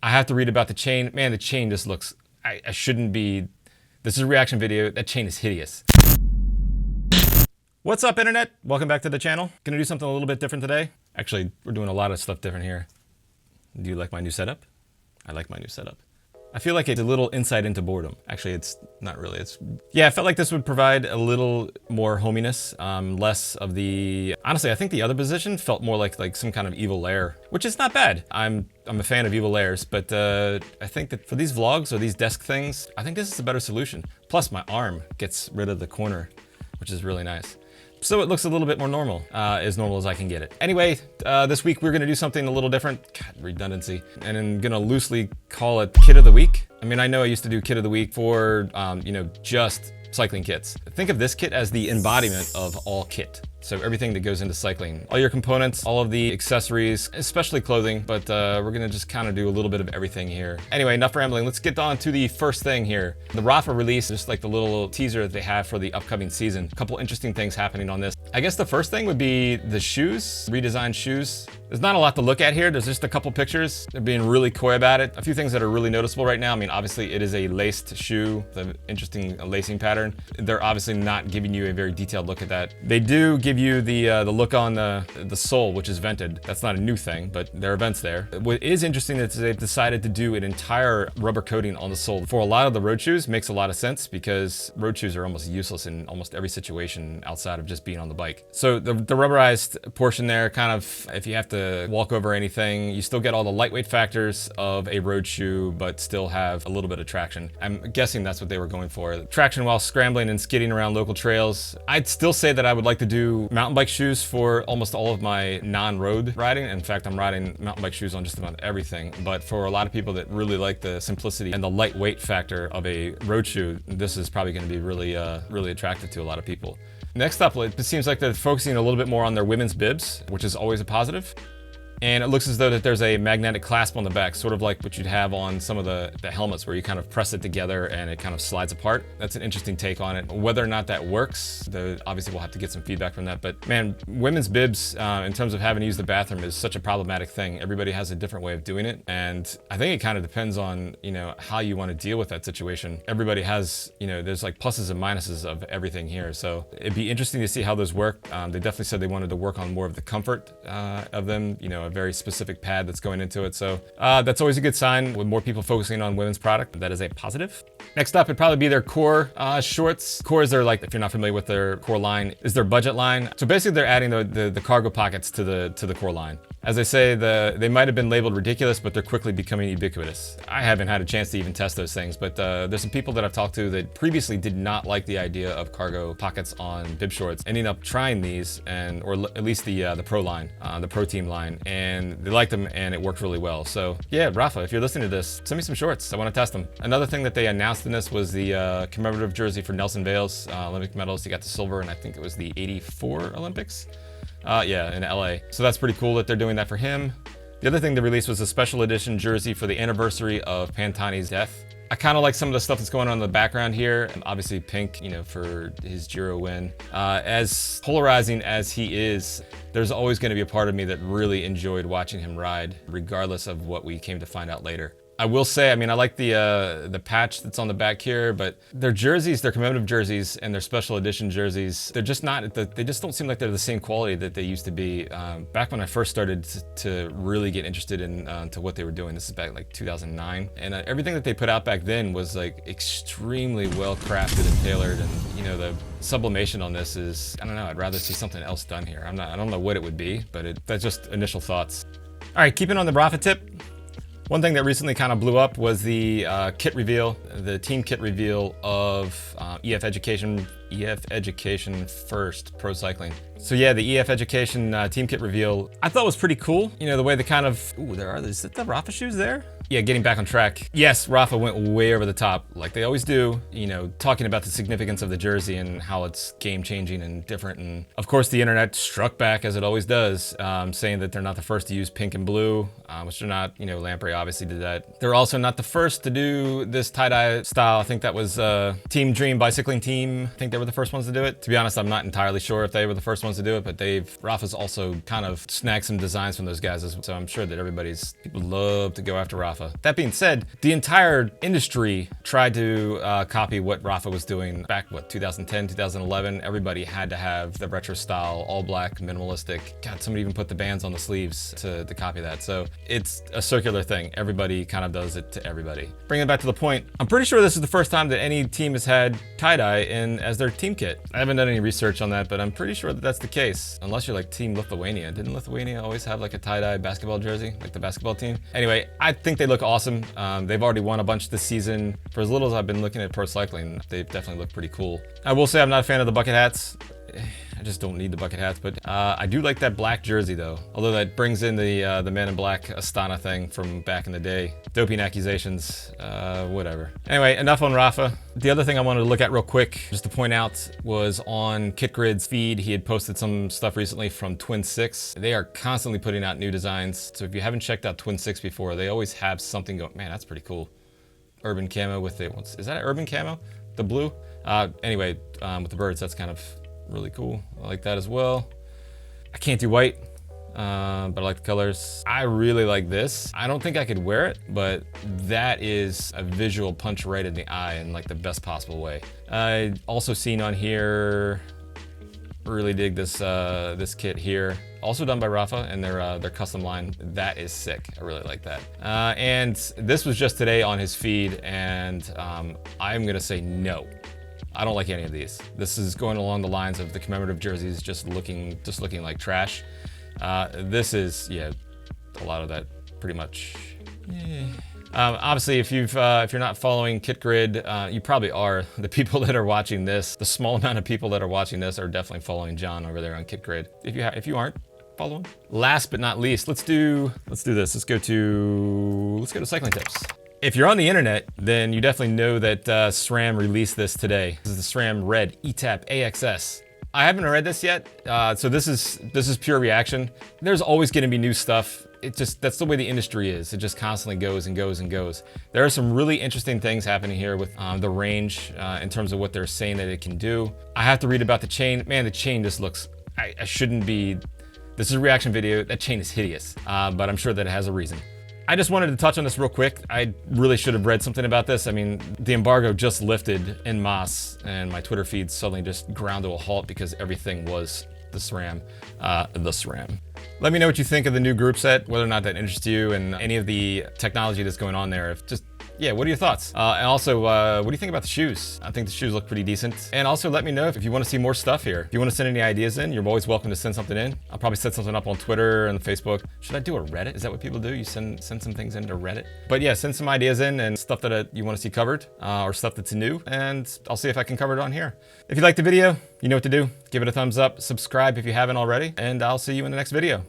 I have to read about the chain. Man, the chain just looks, I shouldn't be, this is a reaction video. That chain is hideous. What's up, internet? Welcome back to the channel. Gonna do something a little bit different today. Actually, we're doing a lot of stuff different here. Do you like my new setup? I like my new setup. I feel like it's a little insight into boredom. Actually, it's not really. Yeah, I felt like this would provide a little more hominess, less of the, honestly, I think the other position felt more like some kind of evil lair, which is not bad. I'm a fan of evil lairs, but I think that for these vlogs or these desk things, I think this is a better solution. Plus my arm gets rid of the corner, which is really nice. So it looks a little bit more normal as I can get it. Anyway, this week we're gonna do something a little different. God, redundancy. And I'm gonna loosely call it Kit of the Week. I mean, I know I used to do Kit of the Week for, just cycling kits. Think of this kit as the embodiment of all kit. So everything that goes into cycling, all your components, all of the accessories, especially clothing, but we're gonna just kind of do a little bit of everything here. Anyway, enough rambling. Let's get on to the first thing here. The Rapha release, just like the little teaser that they have for the upcoming season. A couple interesting things happening on this. I guess the first thing would be the shoes, redesigned shoes. There's not a lot to look at here. There's just a couple pictures. They're being really coy about it. A few things that are really noticeable right now. I mean, obviously it is a laced shoe, the interesting lacing pattern. They're obviously not giving you a very detailed look at that. They do give you the look on the sole, which is vented. That's not a new thing, but there are vents there. What is interesting is they've decided to do an entire rubber coating on the sole. For a lot of the road shoes, makes a lot of sense because road shoes are almost useless in almost every situation outside of just being on the bike. So the rubberized portion there, kind of, if you have to walk over anything, you still get all the lightweight factors of a road shoe, but still have a little bit of traction. I'm guessing that's what they were going for. Traction while scrambling and skidding around local trails. I'd still say that I would like to do mountain bike shoes for almost all of my non-road riding. In fact, I'm riding mountain bike shoes on just about everything. But for a lot of people that really like the simplicity and the lightweight factor of a road shoe, this is probably going to be really, really attractive to a lot of people. Next up, it seems like they're focusing a little bit more on their women's bibs, which is always a positive. And it looks as though that there's a magnetic clasp on the back, sort of like what you'd have on some of the helmets where you kind of press it together and it kind of slides apart. That's an interesting take on it. Whether or not that works, obviously we'll have to get some feedback from that. But man, women's bibs, in terms of having to use the bathroom, is such a problematic thing. Everybody has a different way of doing it. And I think it kind of depends on, how you want to deal with that situation. Everybody has, there's like pluses and minuses of everything here. So it'd be interesting to see how those work. They definitely said they wanted to work on more of the comfort of them, a very specific pad that's going into it. So that's always a good sign with more people focusing on women's product. That is a positive. Next up, it'd probably be their core shorts. Core is their, like, if you're not familiar with their core line, is their budget line. So basically they're adding the cargo pockets to the core line. As I say, they might have been labeled ridiculous, but they're quickly becoming ubiquitous. I haven't had a chance to even test those things, but there's some people that I've talked to that previously did not like the idea of cargo pockets on bib shorts, ending up trying these, or at least the Pro line, the Pro Team line, and they liked them and it worked really well. So yeah, Rapha, if you're listening to this, send me some shorts. I want to test them. Another thing that they announced in this was the commemorative jersey for Nelson Vales, Olympic medals. He got the silver, and I think it was the '84 Olympics. Yeah, in LA. So that's pretty cool that they're doing that for him. The other thing they released was a special edition jersey for the anniversary of Pantani's death. I kind of like some of the stuff that's going on in the background here. And obviously pink, for his Giro win. As polarizing as he is, there's always going to be a part of me that really enjoyed watching him ride, regardless of what we came to find out later. I will say, I mean, I like the patch that's on the back here, but their jerseys, their commemorative jerseys and their special edition jerseys, they're just not, they just don't seem like they're the same quality that they used to be. Back when I first started to really get interested in to what they were doing, this is back like 2009, and everything that they put out back then was like extremely well crafted and tailored, and the sublimation on this is, I don't know, I'd rather see something else done here. I don't know what it would be, but that's just initial thoughts. All right, keeping on the Rapha tip. One thing that recently kind of blew up was the kit reveal, the team kit reveal of EF Education First Pro Cycling. So yeah, the EF Education team kit reveal, I thought was pretty cool. The way they kind of, is it the Rapha shoes there? Yeah, getting back on track. Yes, Rapha went way over the top, like they always do, talking about the significance of the jersey and how it's game-changing and different. And of course, the internet struck back, as it always does, saying that they're not the first to use pink and blue, which they're not. Lamprey obviously did that. They're also not the first to do this tie-dye style. I think that was Team Dream Bicycling Team. I think they they were the first ones to do it. To be honest, I'm not entirely sure if they were the first ones to do it, but Rapha's also kind of snagged some designs from those guys, so I'm sure that people love to go after Rapha. That being said, the entire industry tried to copy what Rapha was doing back, 2010, 2011. Everybody had to have the retro style, all black, minimalistic. God, somebody even put the bands on the sleeves to copy that. So it's a circular thing. Everybody kind of does it to everybody. Bringing it back to the point, I'm pretty sure this is the first time that any team has had tie-dye as their team kit. I haven't done any research on that, but I'm pretty sure that that's the case. Unless you're like Team Lithuania. Didn't Lithuania always have like a tie-dye basketball jersey, like the basketball team? Anyway, I think they look awesome. They've already won a bunch this season. For as little as I've been looking at pro cycling, they've definitely looked pretty cool. I will say I'm not a fan of the bucket hats. I just don't need the bucket hats, but I do like that black jersey though. Although that brings in the Man in Black Astana thing from back in the day. Doping accusations, whatever. Anyway, enough on Rapha. The other thing I wanted to look at real quick, just to point out, was on KitGrid's feed. He had posted some stuff recently from TwinSix. They are constantly putting out new designs. So if you haven't checked out TwinSix before, they always have something going. Man, that's pretty cool. Urban camo with the, is that an urban camo? The blue? Anyway, with the birds, that's kind of really cool. I like that as well. I can't do white, but I like the colors. I really like this. I don't think I could wear it, but that is a visual punch right in the eye in like the best possible way. I also seen on here, really dig this this kit here. Also done by Rapha and their custom line. That is sick. I really like that. And this was just today on his feed, and I'm gonna say no. I don't like any of these. This is going along the lines of the commemorative jerseys just looking like trash. This is, yeah, a lot of that pretty much. Obviously, if you're not following KitGrid, you probably are. The people that are watching this, the small amount of people that are watching this are definitely following John over there on KitGrid. If you aren't, follow him. Last but not least, let's do this. Let's go to cycling tips. If you're on the internet, then you definitely know that SRAM released this today. This is the SRAM Red ETAP AXS. I haven't read this yet, so this is pure reaction. There's always going to be new stuff. That's the way the industry is. It just constantly goes and goes and goes. There are some really interesting things happening here with the range in terms of what they're saying that it can do. I have to read about the chain. Man, the chain just looks. I shouldn't be. This is a reaction video. That chain is hideous, but I'm sure that it has a reason. I just wanted to touch on this real quick. I really should have read something about this. I mean, the embargo just lifted en masse, and my Twitter feed suddenly just ground to a halt because everything was the SRAM. Let me know what you think of the new group set, whether or not that interests you, and any of the technology that's going on there. Yeah, what are your thoughts? And also, what do you think about the shoes? I think the shoes look pretty decent. And also let me know if you want to see more stuff here. If you want to send any ideas in, you're always welcome to send something in. I'll probably set something up on Twitter and Facebook. Should I do a Reddit? Is that what people do? You send some things into Reddit? But yeah, send some ideas in and stuff that you want to see covered or stuff that's new, and I'll see if I can cover it on here. If you liked the video, you know what to do. Give it a thumbs up, subscribe if you haven't already, and I'll see you in the next video.